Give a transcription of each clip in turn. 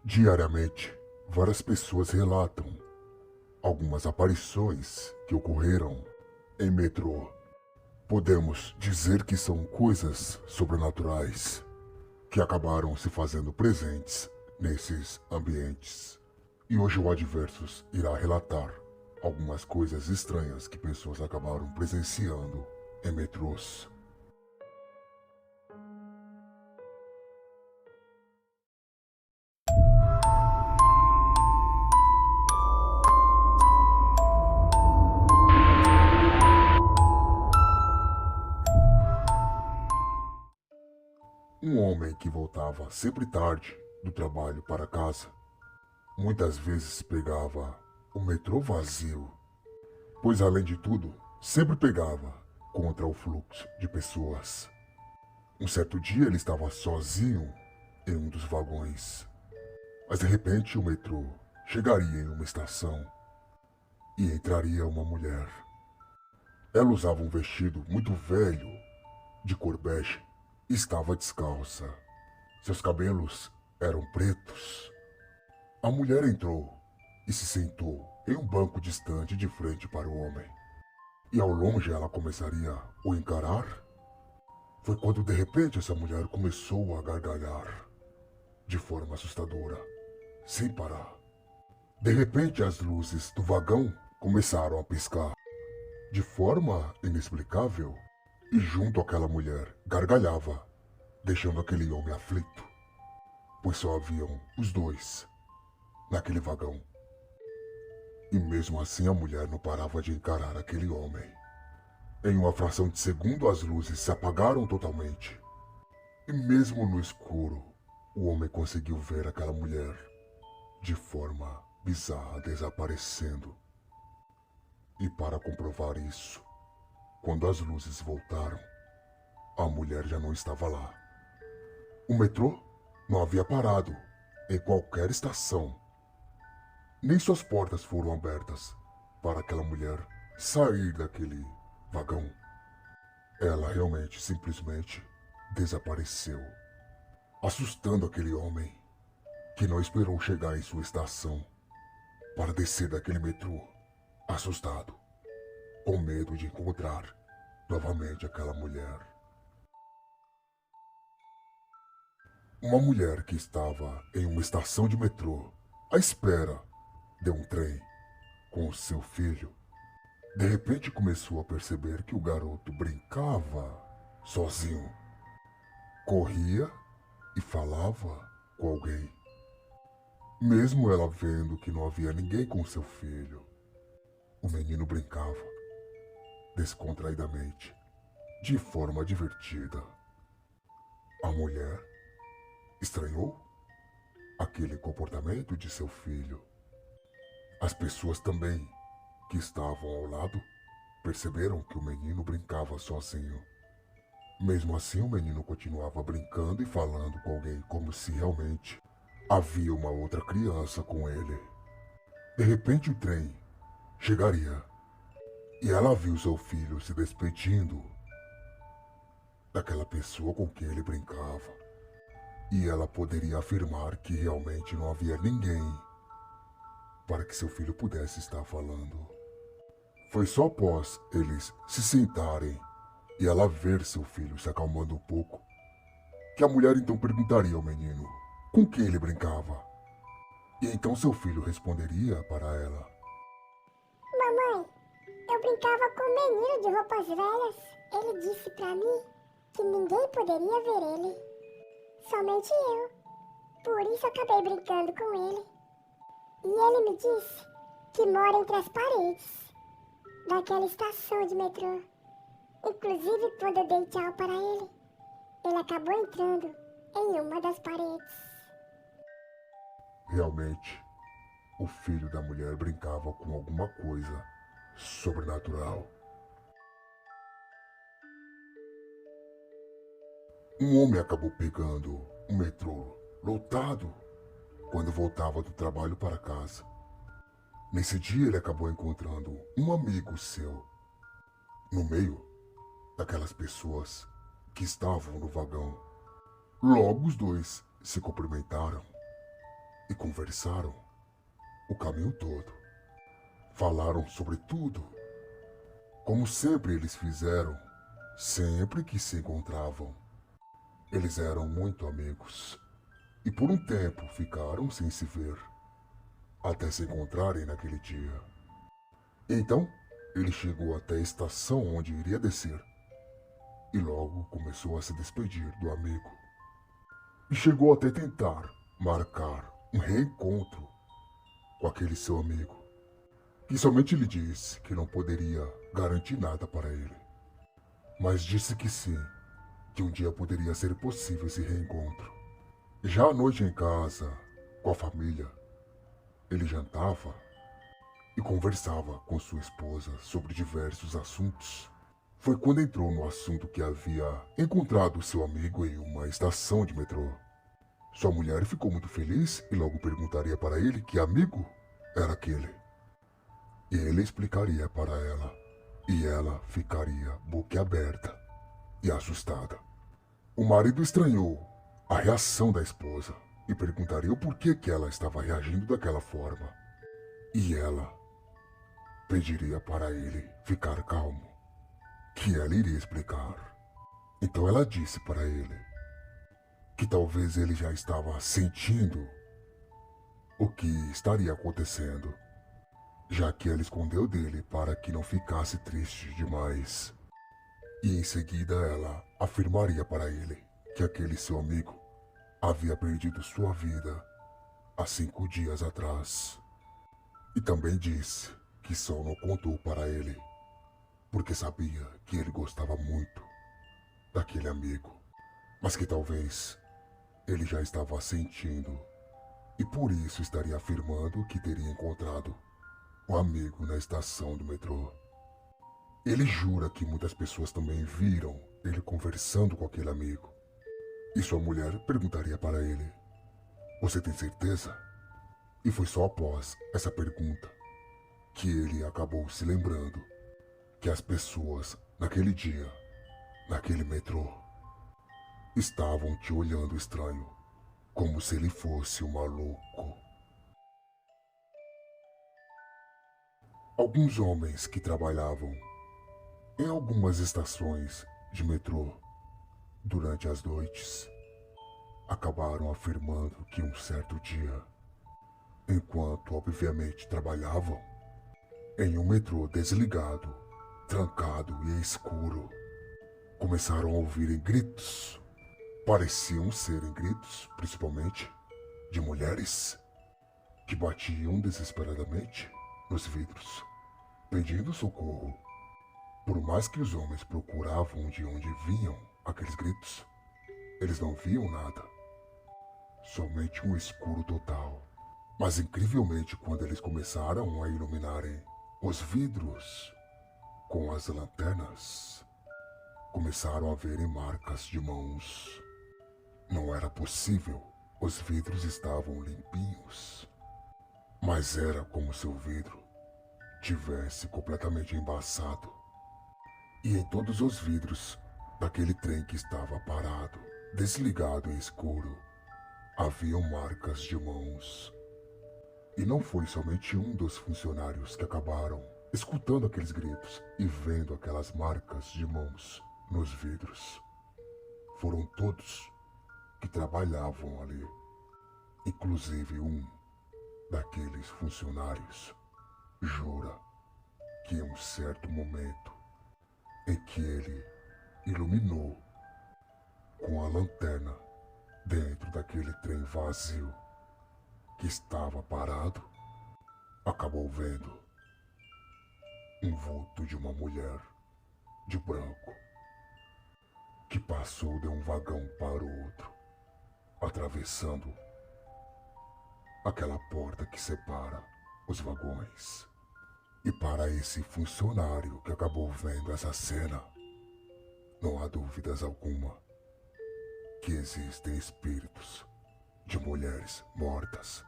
Diariamente, várias pessoas relatam algumas aparições que ocorreram em metrô. Podemos dizer que são coisas sobrenaturais que acabaram se fazendo presentes nesses ambientes. E hoje o Adversus irá relatar algumas coisas estranhas que pessoas acabaram presenciando em metrôs. Um homem que voltava sempre tarde do trabalho para casa, muitas vezes pegava o metrô vazio, pois além de tudo, sempre pegava contra o fluxo de pessoas. Um certo dia ele estava sozinho em um dos vagões, mas de repente o metrô chegaria em uma estação e entraria uma mulher. Ela usava um vestido muito velho, de cor bege, e estava descalça. Seus cabelos eram pretos. A mulher entrou e se sentou em um banco distante de frente para o homem. E ao longe ela começaria a o encarar. Foi quando de repente essa mulher começou a gargalhar, de forma assustadora, sem parar. De repente as luzes do vagão começaram a piscar, de forma inexplicável, e junto àquela mulher gargalhava, deixando aquele homem aflito, pois só haviam os dois naquele vagão. E mesmo assim a mulher não parava de encarar aquele homem. Em uma fração de segundo as luzes se apagaram totalmente. E mesmo no escuro, o homem conseguiu ver aquela mulher de forma bizarra desaparecendo. E para comprovar isso, quando as luzes voltaram, a mulher já não estava lá. O metrô não havia parado em qualquer estação. Nem suas portas foram abertas para aquela mulher sair daquele vagão. Ela realmente, simplesmente, desapareceu, assustando aquele homem que não esperou chegar em sua estação para descer daquele metrô, assustado, com medo de encontrar novamente aquela mulher. Uma mulher que estava em uma estação de metrô, à espera de um trem com o seu filho, de repente começou a perceber que o garoto brincava sozinho. Corria e falava com alguém. Mesmo ela vendo que não havia ninguém com seu filho, o menino brincava descontraidamente, de forma divertida. A mulher estranhou aquele comportamento de seu filho. As pessoas também que estavam ao lado perceberam que o menino brincava sozinho. Mesmo assim, o menino continuava brincando e falando com alguém como se realmente havia uma outra criança com ele. De repente, o trem chegaria e ela viu seu filho se despedindo daquela pessoa com quem ele brincava. E ela poderia afirmar que realmente não havia ninguém para que seu filho pudesse estar falando. Foi só após eles se sentarem e ela ver seu filho se acalmando um pouco, que a mulher então perguntaria ao menino com quem ele brincava. E então seu filho responderia para ela: Mamãe, eu brincava com um menino de roupas velhas. Ele disse pra mim que ninguém poderia ver ele. Somente eu. Por isso acabei brincando com ele. E ele me disse que mora entre as paredes daquela estação de metrô. Inclusive, quando eu dei tchau para ele acabou entrando em uma das paredes. realmente, o filho da mulher brincava com alguma coisa sobrenatural. Um homem acabou pegando um metrô lotado quando voltava do trabalho para casa. Nesse dia ele acabou encontrando um amigo seu no meio daquelas pessoas que estavam no vagão. Logo os dois se cumprimentaram e conversaram o caminho todo. Falaram sobre tudo, como sempre eles fizeram, sempre que se encontravam. Eles eram muito amigos e por um tempo ficaram sem se ver, até se encontrarem naquele dia. Então, ele chegou até a estação onde iria descer e logo começou a se despedir do amigo. E chegou até tentar marcar um reencontro com aquele seu amigo, que somente lhe disse que não poderia garantir nada para ele, mas disse que sim, que um dia poderia ser possível esse reencontro. Já à noite em casa, com a família, ele jantava e conversava com sua esposa sobre diversos assuntos. Foi quando entrou no assunto que havia encontrado seu amigo em uma estação de metrô. Sua mulher ficou muito feliz e logo perguntaria para ele que amigo era aquele. E ele explicaria para ela, e ela ficaria boquiaberta e assustada. O marido estranhou a reação da esposa e perguntaria o porquê que ela estava reagindo daquela forma. E ela pediria para ele ficar calmo, que ela iria explicar. Então ela disse para ele que talvez ele já estava sentindo o que estaria acontecendo, já que ela escondeu dele para que não ficasse triste demais. E em seguida ela afirmaria para ele que aquele seu amigo havia perdido sua vida há 5 dias atrás. E também disse que só não contou para ele porque sabia que ele gostava muito daquele amigo, mas que talvez ele já estava sentindo e por isso estaria afirmando que teria encontrado o amigo na estação do metrô. Ele jura que muitas pessoas também viram ele conversando com aquele amigo. E sua mulher perguntaria para ele: "Você tem certeza?" E foi só após essa pergunta que ele acabou se lembrando que as pessoas naquele dia, naquele metrô, estavam te olhando estranho, como se ele fosse um maluco. Alguns homens que trabalhavam em algumas estações de metrô durante as noites acabaram afirmando que um certo dia, enquanto obviamente trabalhavam em um metrô desligado, trancado e escuro, começaram a ouvirem gritos. Pareciam serem gritos, principalmente, de mulheres que batiam desesperadamente nos vidros, pedindo socorro. Por mais que os homens procuravam de onde vinham aqueles gritos, eles não viam nada. Somente um escuro total. Mas incrivelmente, quando eles começaram a iluminarem os vidros com as lanternas, começaram a verem marcas de mãos. Não era possível, os vidros estavam limpinhos, mas era como se o vidro tivesse completamente embaçado. E em todos os vidros daquele trem que estava parado, desligado e escuro, haviam marcas de mãos. E não foi somente um dos funcionários que acabaram escutando aqueles gritos e vendo aquelas marcas de mãos nos vidros. Foram todos que trabalhavam ali, inclusive um daqueles funcionários jura que em um certo momento em que ele iluminou com a lanterna dentro daquele trem vazio que estava parado, acabou vendo um vulto de uma mulher de branco que passou de um vagão para o outro, atravessando aquela porta que separa os vagões. E para esse funcionário que acabou vendo essa cena, não há dúvidas alguma que existem espíritos de mulheres mortas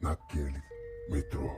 naquele metrô.